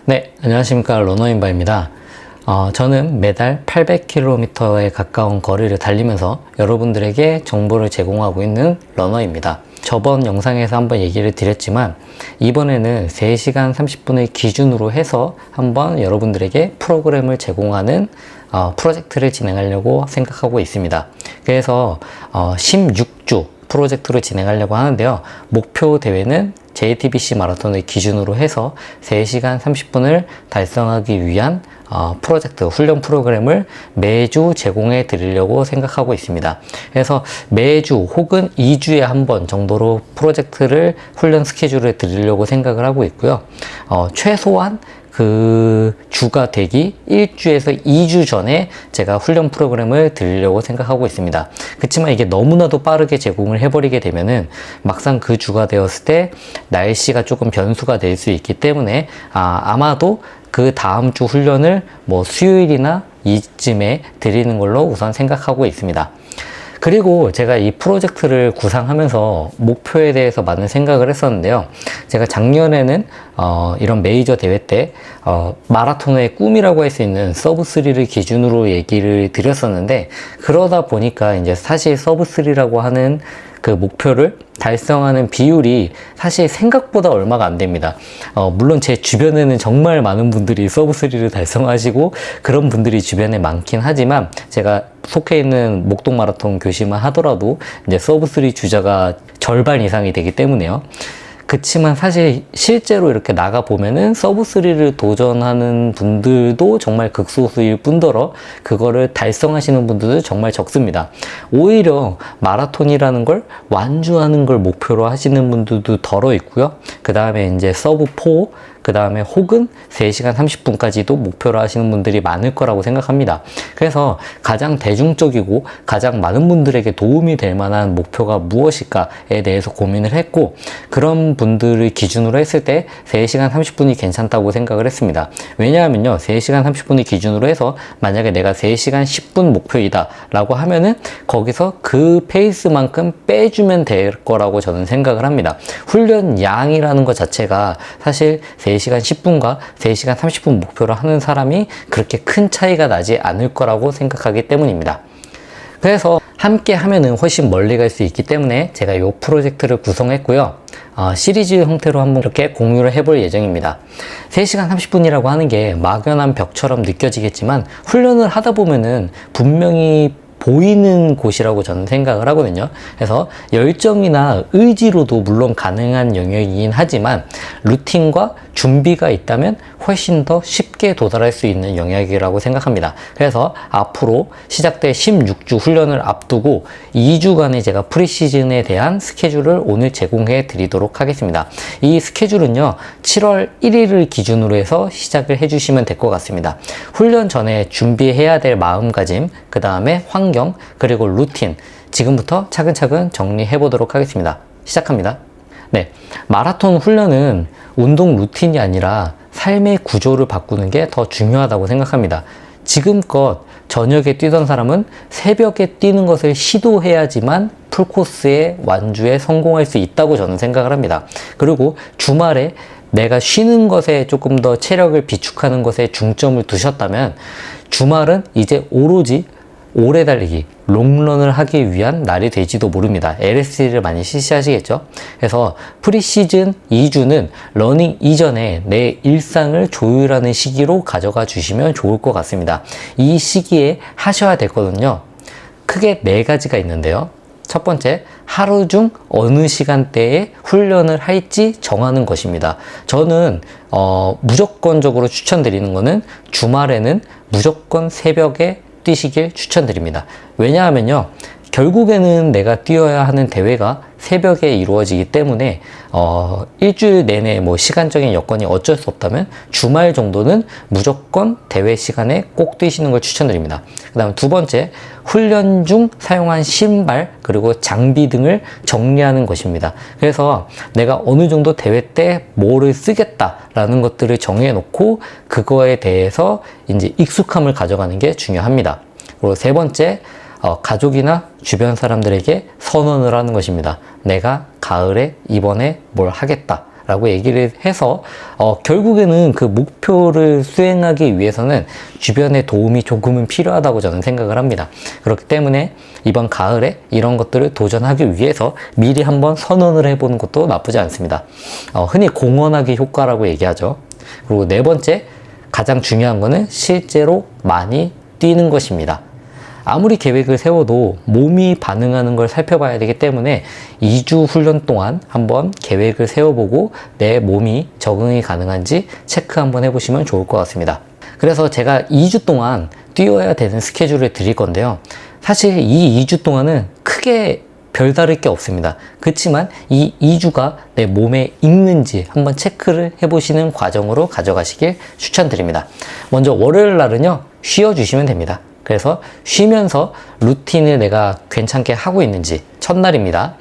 네, 안녕하십니까. 러너인바입니다. 저는 매달 800km에 가까운 거리를 달리면서 여러분들에게 정보를 제공하고 있는 러너입니다. 저번 영상에서 한번 얘기를 드렸지만 이번에는 3시간 30분을 기준으로 해서 한번 여러분들에게 프로그램을 제공하는 프로젝트를 진행하려고 생각하고 있습니다. 그래서 16주 프로젝트로 진행하려고 하는데요. 목표 대회는 JTBC 마라톤을 기준으로 해서 3시간 30분을 달성하기 위한 프로젝트, 훈련 프로그램을 매주 제공해 드리려고 생각하고 있습니다. 그래서 매주 혹은 2주에 한 번 정도로 프로젝트를 훈련 스케줄을 드리려고 생각을 하고 있고요. 최소한 그 주가 되기 1주에서 2주 전에 제가 훈련 프로그램을 드리려고 생각하고 있습니다. 그렇지만 이게 너무나도 빠르게 제공을 해버리게 되면은 막상 그 주가 되었을 때 날씨가 조금 변수가 될 수 있기 때문에 아마도 그 다음 주 훈련을 뭐 수요일이나 이쯤에 드리는 걸로 우선 생각하고 있습니다. 그리고 제가 이 프로젝트를 구상하면서 목표에 대해서 많은 생각을 했었는데요. 제가 작년에는 이런 메이저 대회 때 마라톤의 꿈이라고 할 수 있는 서브3를 기준으로 얘기를 드렸었는데, 그러다 보니까 이제 사실 서브3라고 하는 그 목표를 달성하는 비율이 사실 생각보다 얼마가 안 됩니다. 물론 제 주변에는 정말 많은 분들이 서브3를 달성하시고 그런 분들이 주변에 많긴 하지만, 제가 속해 있는 목동 마라톤 교시만 하더라도 이제 서브3 주자가 절반 이상이 되기 때문에요. 그치만 사실 실제로 이렇게 나가보면은 서브3를 도전하는 분들도 정말 극소수일 뿐더러 그거를 달성하시는 분들도 정말 적습니다. 오히려 마라톤이라는 걸 완주하는 걸 목표로 하시는 분들도 덜어 있고요. 그 다음에 이제 서브4, 그 다음에 혹은 3시간 30분까지도 목표로 하시는 분들이 많을 거라고 생각합니다. 그래서 가장 대중적이고 가장 많은 분들에게 도움이 될 만한 목표가 무엇일까에 대해서 고민을 했고, 그런 분들을 기준으로 했을 때 3시간 30분이 괜찮다고 생각을 했습니다. 왜냐하면요, 3시간 30분을 기준으로 해서 만약에 내가 3시간 10분 목표이다 라고 하면은 거기서 그 페이스만큼 빼주면 될 거라고 저는 생각을 합니다. 훈련 양이라는 것 자체가 사실 3시간 10분과 3시간 30분 목표로 하는 사람이 그렇게 큰 차이가 나지 않을 거라고 생각하기 때문입니다. 그래서 함께 하면은 훨씬 멀리 갈 수 있기 때문에 제가 이 프로젝트를 구성했고요. 시리즈 형태로 한번 이렇게 공유를 해볼 예정입니다. 3시간 30분이라고 하는 게 막연한 벽처럼 느껴지겠지만 훈련을 하다 보면은 분명히 보이는 곳이라고 저는 생각을 하거든요. 그래서 열정이나 의지로도 물론 가능한 영역이긴 하지만 루틴과 준비가 있다면 훨씬 더 쉽게 도달할 수 있는 영역이라고 생각합니다. 그래서 앞으로 시작될 16주 훈련을 앞두고 2주간의 제가 프리시즌에 대한 스케줄을 오늘 제공해 드리도록 하겠습니다. 이 스케줄은요, 7월 1일을 기준으로 해서 시작을 해주시면 될 것 같습니다. 훈련 전에 준비해야 될 마음가짐, 그 다음에 환경, 그리고 루틴, 지금부터 차근차근 정리해 보도록 하겠습니다. 시작합니다. 네, 마라톤 훈련은 운동 루틴이 아니라 삶의 구조를 바꾸는 게 더 중요하다고 생각합니다. 지금껏 저녁에 뛰던 사람은 새벽에 뛰는 것을 시도해야지만 풀코스의 완주에 성공할 수 있다고 저는 생각을 합니다. 그리고 주말에 내가 쉬는 것에 조금 더 체력을 비축하는 것에 중점을 두셨다면 주말은 이제 오로지 오래 달리기, 롱런을 하기 위한 날이 될지도 모릅니다. LSD를 많이 실시하시겠죠? 그래서 프리시즌 2주는 러닝 이전에 내 일상을 조율하는 시기로 가져가 주시면 좋을 것 같습니다. 이 시기에 하셔야 되거든요. 크게 4가지가 있는데요. 첫 번째, 하루 중 어느 시간대에 훈련을 할지 정하는 것입니다. 저는 무조건적으로 추천드리는 거는 주말에는 무조건 새벽에 뛰시길 추천드립니다. 왜냐하면요, 결국에는 내가 뛰어야 하는 대회가 새벽에 이루어지기 때문에 일주일 내내 뭐 시간적인 여건이 어쩔 수 없다면 주말 정도는 무조건 대회 시간에 꼭 뛰시는 걸 추천드립니다. 그 다음 두 번째, 훈련 중 사용한 신발 그리고 장비 등을 정리하는 것입니다. 그래서 내가 어느 정도 대회 때 뭐를 쓰겠다라는 것들을 정해 놓고 그거에 대해서 이제 익숙함을 가져가는 게 중요합니다. 그리고 세 번째, 가족이나 주변 사람들에게 선언을 하는 것입니다. 내가 가을에 이번에 뭘 하겠다 라고 얘기를 해서 결국에는 그 목표를 수행하기 위해서는 주변의 도움이 조금은 필요하다고 저는 생각을 합니다. 그렇기 때문에 이번 가을에 이런 것들을 도전하기 위해서 미리 한번 선언을 해보는 것도 나쁘지 않습니다. 흔히 공언하기 효과라고 얘기하죠. 그리고 네 번째, 가장 중요한 거는 실제로 많이 뛰는 것입니다. 아무리 계획을 세워도 몸이 반응하는 걸 살펴봐야 되기 때문에 2주 훈련 동안 한번 계획을 세워보고 내 몸이 적응이 가능한지 체크 한번 해보시면 좋을 것 같습니다. 그래서 제가 2주 동안 뛰어야 되는 스케줄을 드릴 건데요. 사실 이 2주 동안은 크게 별다를 게 없습니다. 그렇지만 이 2주가 내 몸에 익는지 한번 체크를 해보시는 과정으로 가져가시길 추천드립니다. 먼저 월요일 날은요, 쉬어주시면 됩니다. 그래서 쉬면서 루틴을 내가 괜찮게 하고 있는지 첫날입니다.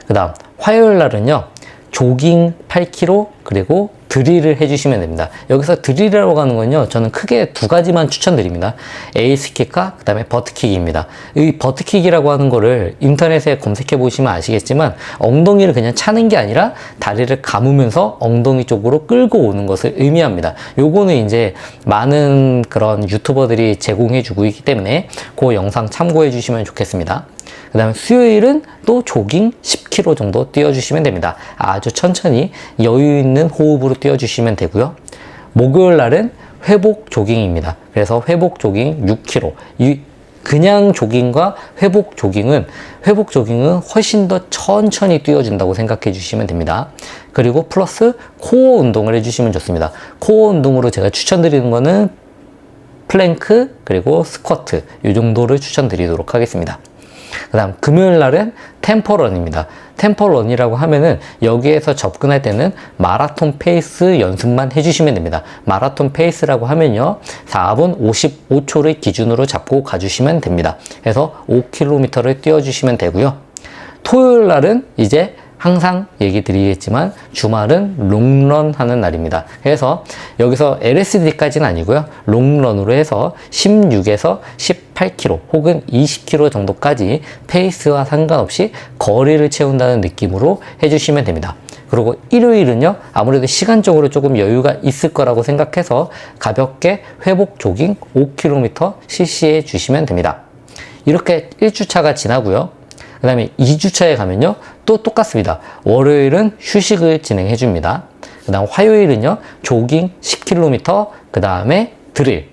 그 다음 화요일 날은요, 조깅 8km 그리고 드릴을 해주시면 됩니다. 여기서 드릴이라고 하는 건요, 저는 크게 두 가지만 추천드립니다. 에이스킥과 그 다음에 버트킥입니다. 이 버트킥이라고 하는 거를 인터넷에 검색해 보시면 아시겠지만 엉덩이를 그냥 차는 게 아니라 다리를 감으면서 엉덩이 쪽으로 끌고 오는 것을 의미합니다. 요거는 이제 많은 그런 유튜버들이 제공해 주고 있기 때문에 그 영상 참고해 주시면 좋겠습니다. 그 다음에 수요일은 또 조깅 10km 정도 뛰어주시면 됩니다. 아주 천천히 여유 있는 호흡으로 뛰어주시면 되고요. 목요일 날은 회복 조깅입니다. 그래서 회복 조깅 6km. 그냥 조깅과 회복 조깅은 훨씬 더 천천히 뛰어준다고 생각해 주시면 됩니다. 그리고 플러스 코어 운동을 해주시면 좋습니다. 코어 운동으로 제가 추천드리는 거는 플랭크 그리고 스쿼트 이 정도를 추천드리도록 하겠습니다. 그 다음 금요일 날은 템포런입니다. 템포런이라고 하면은 여기에서 접근할 때는 마라톤 페이스 연습만 해주시면 됩니다. 마라톤 페이스라고 하면요, 4분 55초를 기준으로 잡고 가주시면 됩니다. 그래서 5km를 뛰어주시면 되고요. 토요일 날은 이제 항상 얘기 드리겠지만 주말은 롱런 하는 날입니다. 그래서 여기서 LSD까지는 아니고요, 롱런으로 해서 16에서 18km 혹은 20km 정도까지 페이스와 상관없이 거리를 채운다는 느낌으로 해주시면 됩니다. 그리고 일요일은요, 아무래도 시간적으로 조금 여유가 있을 거라고 생각해서 가볍게 회복 조깅 5km 실시해 주시면 됩니다. 이렇게 1주차가 지나고요. 그 다음에 2주차에 가면요, 또 똑같습니다. 월요일은 휴식을 진행해 줍니다. 그 다음 화요일은요, 조깅 10km, 그 다음에 드릴.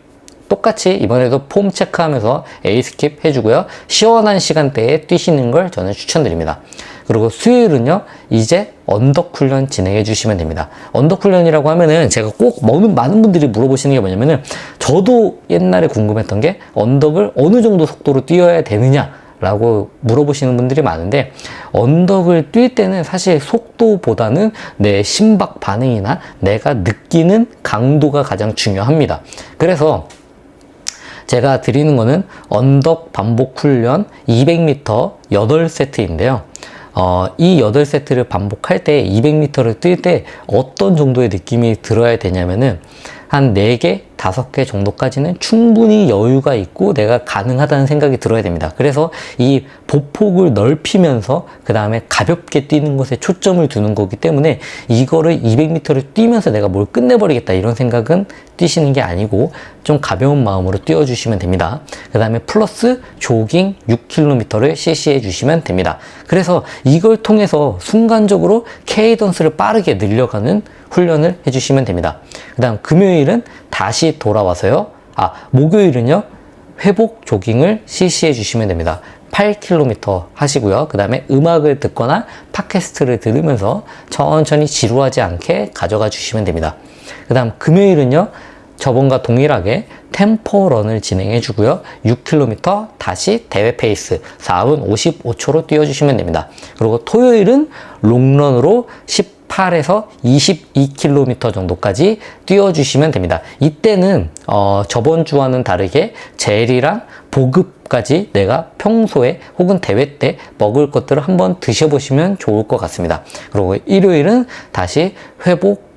똑같이 이번에도 폼 체크하면서 에이스킵 해주고요. 시원한 시간대에 뛰시는 걸 저는 추천드립니다. 그리고 수요일은요, 이제 언덕 훈련 진행해 주시면 됩니다. 언덕 훈련이라고 하면은 제가 꼭 많은 분들이 물어보시는 게 뭐냐면은, 저도 옛날에 궁금했던 게 언덕을 어느 정도 속도로 뛰어야 되느냐 라고 물어보시는 분들이 많은데, 언덕을 뛸 때는 사실 속도보다는 내 심박 반응이나 내가 느끼는 강도가 가장 중요합니다. 그래서 제가 드리는 거는 언덕 반복 훈련 200m 8세트인데요. 이 8세트를 반복할 때 200m를 뛸 때 어떤 정도의 느낌이 들어야 되냐면은, 한 4개, 5개 정도까지는 충분히 여유가 있고 내가 가능하다는 생각이 들어야 됩니다. 그래서 이 보폭을 넓히면서 그 다음에 가볍게 뛰는 것에 초점을 두는 거기 때문에 이거를 200m를 뛰면서 내가 뭘 끝내버리겠다 이런 생각은 뛰시는 게 아니고 좀 가벼운 마음으로 뛰어주시면 됩니다. 그 다음에 플러스 조깅 6km를 실시해 주시면 됩니다. 그래서 이걸 통해서 순간적으로 케이던스를 빠르게 늘려가는 훈련을 해주시면 됩니다. 그 다음 금요일은 다시 돌아와서요. 목요일은요, 회복 조깅을 실시해 주시면 됩니다. 8km 하시고요. 그 다음에 음악을 듣거나 팟캐스트를 들으면서 천천히 지루하지 않게 가져가 주시면 됩니다. 그 다음 금요일은요, 저번과 동일하게 템포런을 진행해 주고요. 6km 다시 대회 페이스 4분 55초로 뛰어주시면 됩니다. 그리고 토요일은 롱런으로 18에서 22km 정도까지 뛰어주시면 됩니다. 이때는 저번 주와는 다르게 젤이랑 보급까지 내가 평소에 혹은 대회 때 먹을 것들을 한번 드셔보시면 좋을 것 같습니다. 그리고 일요일은 다시 회복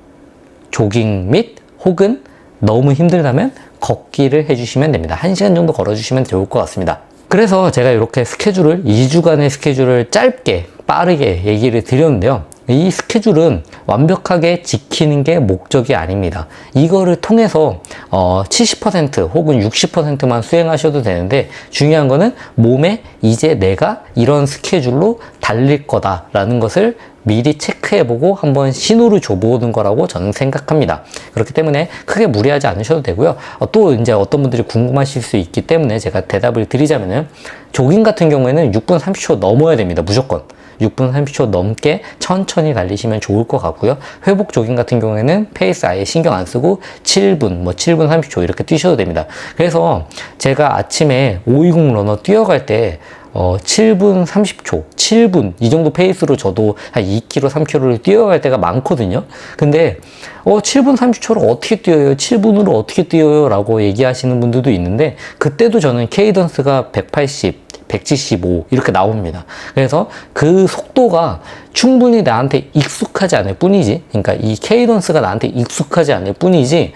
조깅 및 혹은 너무 힘들다면 걷기를 해주시면 됩니다. 1시간 정도 걸어주시면 좋을 것 같습니다. 그래서 제가 이렇게 스케줄을 2주간의 스케줄을 짧게 빠르게 얘기를 드렸는데요. 이 스케줄은 완벽하게 지키는 게 목적이 아닙니다. 이거를 통해서 70% 혹은 60%만 수행하셔도 되는데, 중요한 거는 몸에 이제 내가 이런 스케줄로 달릴 거다라는 것을 미리 체크해보고 한번 신호를 줘보는 거라고 저는 생각합니다. 그렇기 때문에 크게 무리하지 않으셔도 되고요. 또 이제 어떤 분들이 궁금하실 수 있기 때문에 제가 대답을 드리자면은, 조깅 같은 경우에는 6분 30초 넘어야 됩니다. 무조건. 6분 30초 넘게 천천히 달리시면 좋을 것 같고요. 회복 조깅 같은 경우에는 페이스 아예 신경 안 쓰고 7분, 7분 30초 이렇게 뛰셔도 됩니다. 그래서 제가 아침에 520 러너 뛰어갈 때 7분 30초, 7분 이 정도 페이스로 저도 한 2km, 3km를 뛰어갈 때가 많거든요. 근데 7분 30초를 어떻게 뛰어요? 7분으로 어떻게 뛰어요? 라고 얘기하시는 분들도 있는데, 그때도 저는 케이던스가 180, 175 이렇게 나옵니다. 그래서 그 속도가 충분히 나한테 익숙하지 않을 뿐이지, 그러니까 이 케이던스가 나한테 익숙하지 않을 뿐이지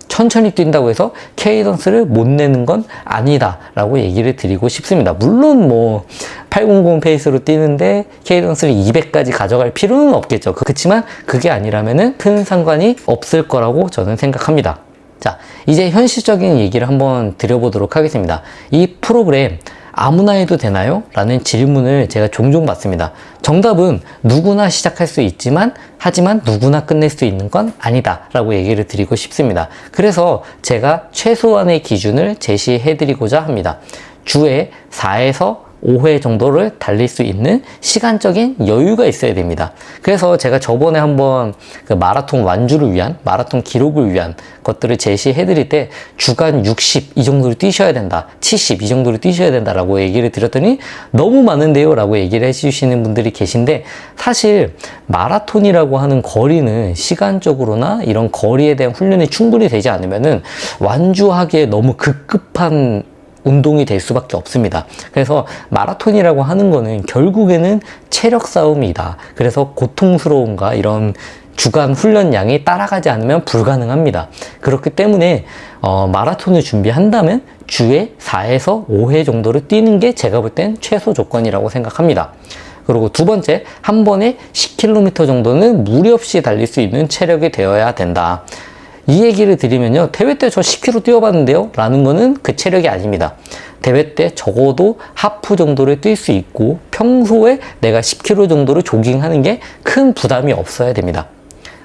천천히 뛴다고 해서 케이던스를 못 내는 건 아니다 라고 얘기를 드리고 싶습니다. 물론 800 페이스로 뛰는데 케이던스를 200까지 가져갈 필요는 없겠죠. 그렇지만 그게 아니라면은 큰 상관이 없을 거라고 저는 생각합니다. 자, 이제 현실적인 얘기를 한번 드려보도록 하겠습니다. 이 프로그램 아무나 해도 되나요? 라는 질문을 제가 종종 받습니다. 정답은 누구나 시작할 수 있지만, 하지만 누구나 끝낼 수 있는 건 아니다 라고 얘기를 드리고 싶습니다. 그래서 제가 최소한의 기준을 제시해 드리고자 합니다. 주에 4에서 5회 정도를 달릴 수 있는 시간적인 여유가 있어야 됩니다. 그래서 제가 저번에 한번 그 마라톤 완주를 위한, 마라톤 기록을 위한 것들을 제시해 드릴 때 주간 60 이 정도를 뛰셔야 된다, 70 이 정도를 뛰셔야 된다라고 얘기를 드렸더니 너무 많은데요 라고 얘기를 해주시는 분들이 계신데, 사실 마라톤이라고 하는 거리는 시간적으로나 이런 거리에 대한 훈련이 충분히 되지 않으면은 완주하기에 너무 급급한 운동이 될 수밖에 없습니다. 그래서 마라톤이라고 하는 거는 결국에는 체력 싸움이다. 그래서 고통스러움과 이런 주간 훈련량이 따라가지 않으면 불가능합니다. 그렇기 때문에 마라톤을 준비한다면 주에 4에서 5회 정도를 뛰는 게 제가 볼 땐 최소 조건이라고 생각합니다. 그리고 두 번째, 한 번에 10km 정도는 무리 없이 달릴 수 있는 체력이 되어야 된다. 이 얘기를 드리면요, 대회 때 저 10km 뛰어봤는데요? 라는 거는 그 체력이 아닙니다. 대회 때 적어도 하프 정도를 뛸 수 있고, 평소에 내가 10km 정도를 조깅하는 게 큰 부담이 없어야 됩니다.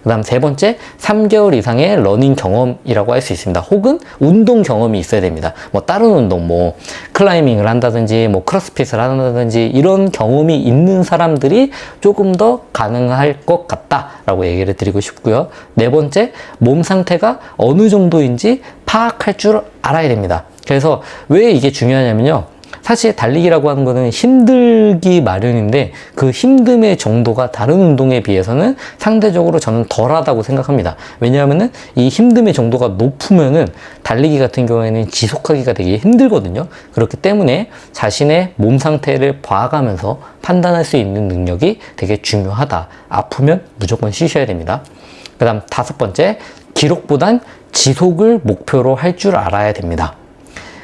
그 다음 세 번째, 3개월 이상의 러닝 경험이라고 할 수 있습니다. 혹은 운동 경험이 있어야 됩니다. 다른 운동, 클라이밍을 한다든지, 크로스핏을 한다든지, 이런 경험이 있는 사람들이 조금 더 가능할 것 같다라고 얘기를 드리고 싶고요. 네 번째, 몸 상태가 어느 정도인지 파악할 줄 알아야 됩니다. 그래서 왜 이게 중요하냐면요, 사실 달리기라고 하는 거는 힘들기 마련인데, 그 힘듦의 정도가 다른 운동에 비해서는 상대적으로 저는 덜하다고 생각합니다. 왜냐하면은 이 힘듦의 정도가 높으면은 달리기 같은 경우에는 지속하기가 되게 힘들거든요. 그렇기 때문에 자신의 몸 상태를 봐가면서 판단할 수 있는 능력이 되게 중요하다. 아프면 무조건 쉬셔야 됩니다. 그 다음 다섯 번째, 기록보단 지속을 목표로 할 줄 알아야 됩니다.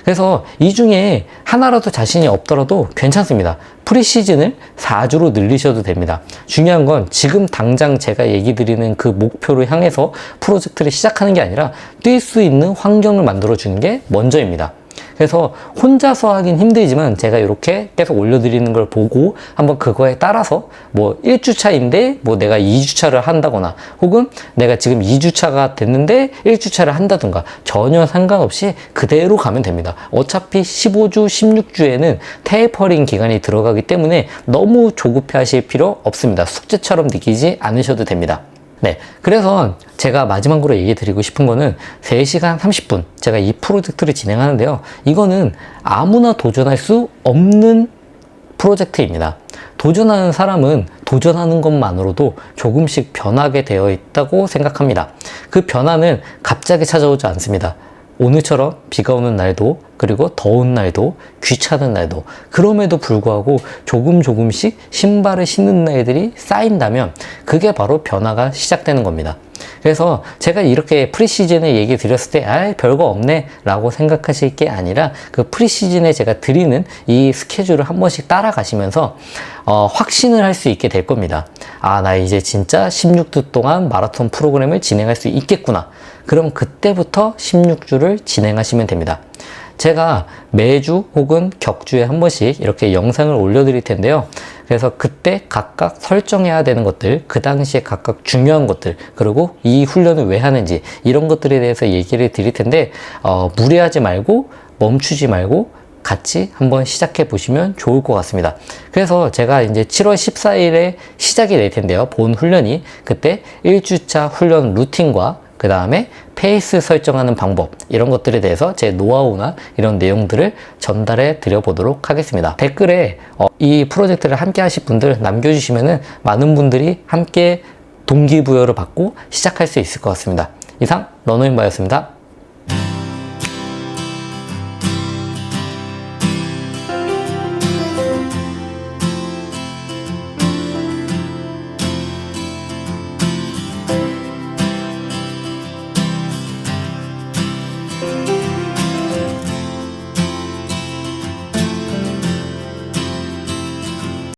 그래서 이 중에 하나라도 자신이 없더라도 괜찮습니다. 프리시즌을 4주로 늘리셔도 됩니다. 중요한 건 지금 당장 제가 얘기 드리는 그 목표를 향해서 프로젝트를 시작하는 게 아니라 뛸 수 있는 환경을 만들어 주는 게 먼저입니다. 그래서 혼자서 하긴 힘들지만 제가 이렇게 계속 올려드리는 걸 보고 한번 그거에 따라서 1주차인데 내가 2주차를 한다거나, 혹은 내가 지금 2주차가 됐는데 1주차를 한다든가, 전혀 상관없이 그대로 가면 됩니다. 어차피 15주, 16주에는 테이퍼링 기간이 들어가기 때문에 너무 조급해 하실 필요 없습니다. 숙제처럼 느끼지 않으셔도 됩니다. 네, 그래서 제가 마지막으로 얘기 드리고 싶은 거는 3시간 30분 제가 이 프로젝트를 진행하는데요, 이거는 아무나 도전할 수 없는 프로젝트입니다. 도전하는 사람은 도전하는 것만으로도 조금씩 변하게 되어 있다고 생각합니다. 그 변화는 갑자기 찾아오지 않습니다. 오늘처럼 비가 오는 날도, 그리고 더운 날도, 귀찮은 날도, 그럼에도 불구하고 조금씩 신발을 신는 날들이 쌓인다면 그게 바로 변화가 시작되는 겁니다. 그래서 제가 이렇게 프리시즌에 얘기 드렸을 때, 별거 없네 라고 생각하실 게 아니라, 그 프리시즌에 제가 드리는 이 스케줄을 한 번씩 따라가시면서 확신을 할 수 있게 될 겁니다. 나 이제 진짜 16주 동안 마라톤 프로그램을 진행할 수 있겠구나. 그럼 그때부터 16주를 진행하시면 됩니다. 제가 매주 혹은 격주에 한 번씩 이렇게 영상을 올려드릴 텐데요. 그래서 그때 각각 설정해야 되는 것들, 그 당시에 각각 중요한 것들, 그리고 이 훈련을 왜 하는지, 이런 것들에 대해서 얘기를 드릴 텐데, 무리하지 말고 멈추지 말고 같이 한번 시작해 보시면 좋을 것 같습니다. 그래서 제가 이제 7월 14일에 시작이 될 텐데요. 본 훈련이 그때 1주차 훈련 루틴과 그 다음에 페이스 설정하는 방법, 이런 것들에 대해서 제 노하우나 이런 내용들을 전달해 드려 보도록 하겠습니다. 댓글에 이 프로젝트를 함께 하실 분들 남겨주시면은 많은 분들이 함께 동기부여를 받고 시작할 수 있을 것 같습니다. 이상 러너인바였습니다.